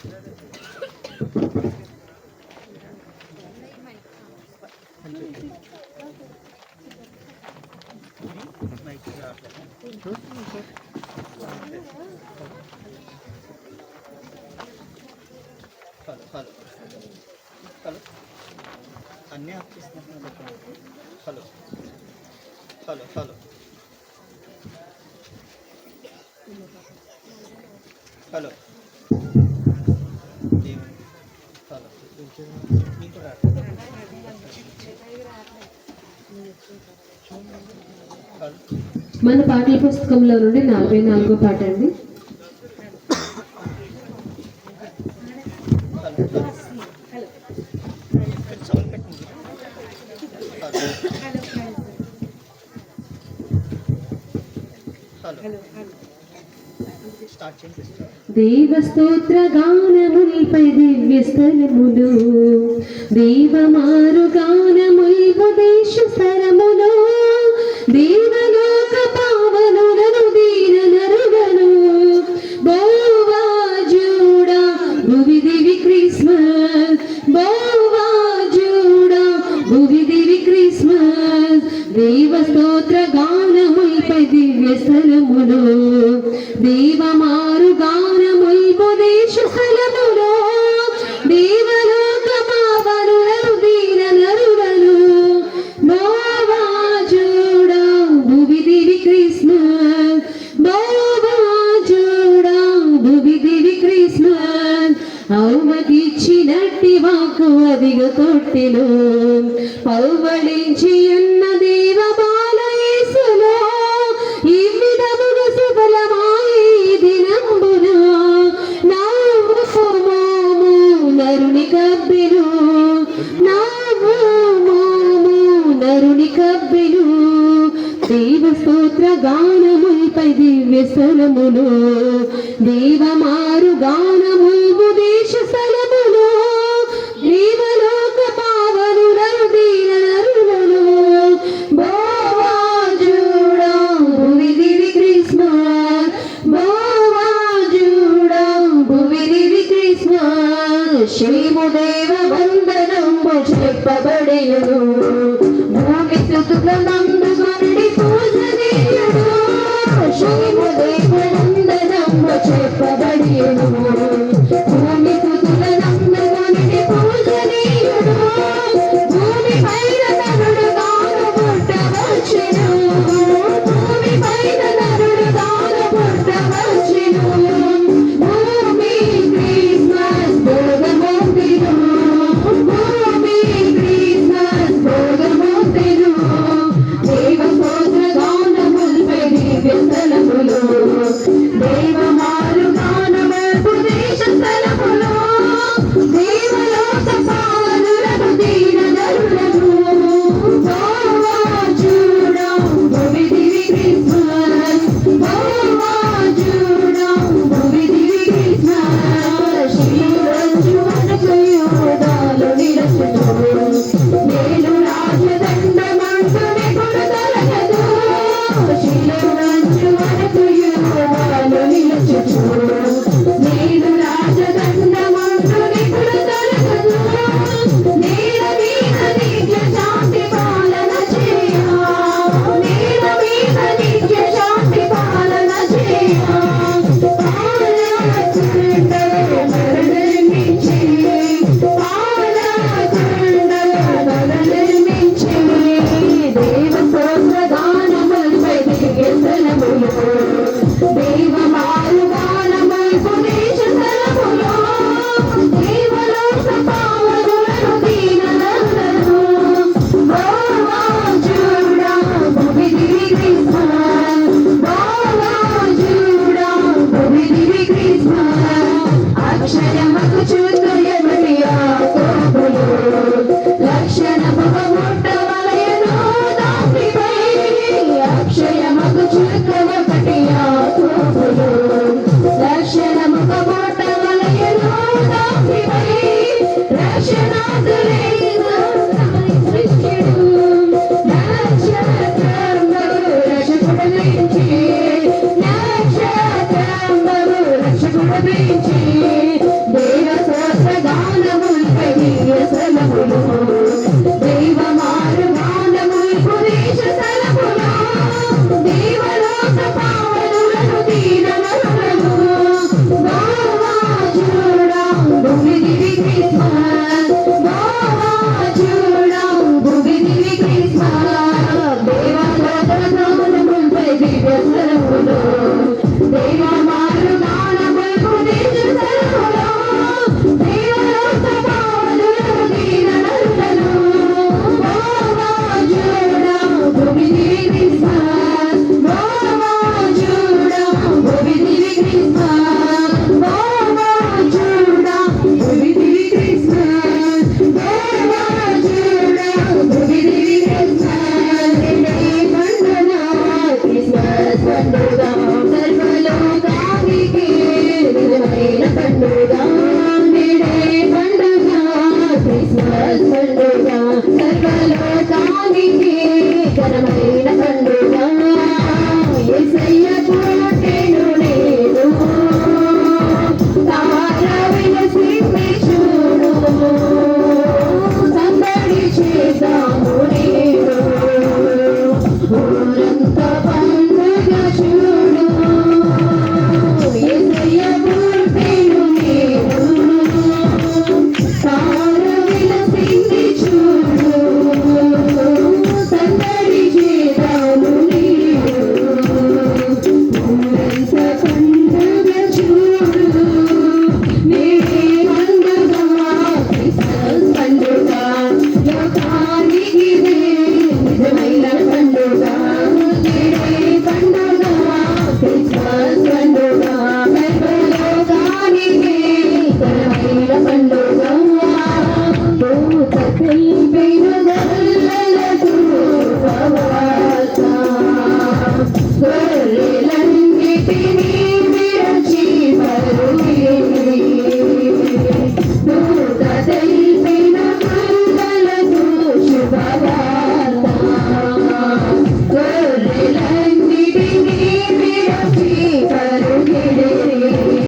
Hello అన్నీ ఆపిస్తున్నాను. Hello hello hello hello hello మీకు మన పాటల పుస్తకంలో నుండి 44వ పాట అండి. దేవ స్తోత్ర గానములపై దివ్య స్థలములు, దేవమారు గానముల్పదేశ స్థలములు, దేవలోక పావనులను దీన నరులను బోవాజూడా భువి దివి క్రిస్మస్, బోవాజూడా భువి దివి క్రిస్మస్. దేవ స్తోత్ర గానములపై దివ్య స్థలములు, దేవమారు గానముల్పదేశ స్థలములో, దేవలోక పావనులను దీన నరులను బోవాజూడా భువి దివి క్రిస్మస్, బోవాజూడా భువి దివి క్రిస్మస్. అవమకిచ్చినట్టి వాకు అదిగ తొట్టెలో పౌవళించి ఉన్న దేవ బాల యేసులో, ఈ విధముగా సఫలమాయి దినంబున నామోము నరుని కబ్బెను, నామోము నరుని కబ్బెను. దేవ స్తోత్ర గానములపై దివ్య స్థలములు, దేవమారు గానములు దేశ స్థలములు, దేవలోక పావనులను దీన నరులను బోవాజూడా భువి దివి క్రిస్మస్, బోవాజూడా భువి దివి క్రిస్మస్. శ్రీముదేవ వందనంబు చెప్పబడెను, భూమి స్తుతుల నందు గరుడి పూజనీయుడు. శ్రీముదేవ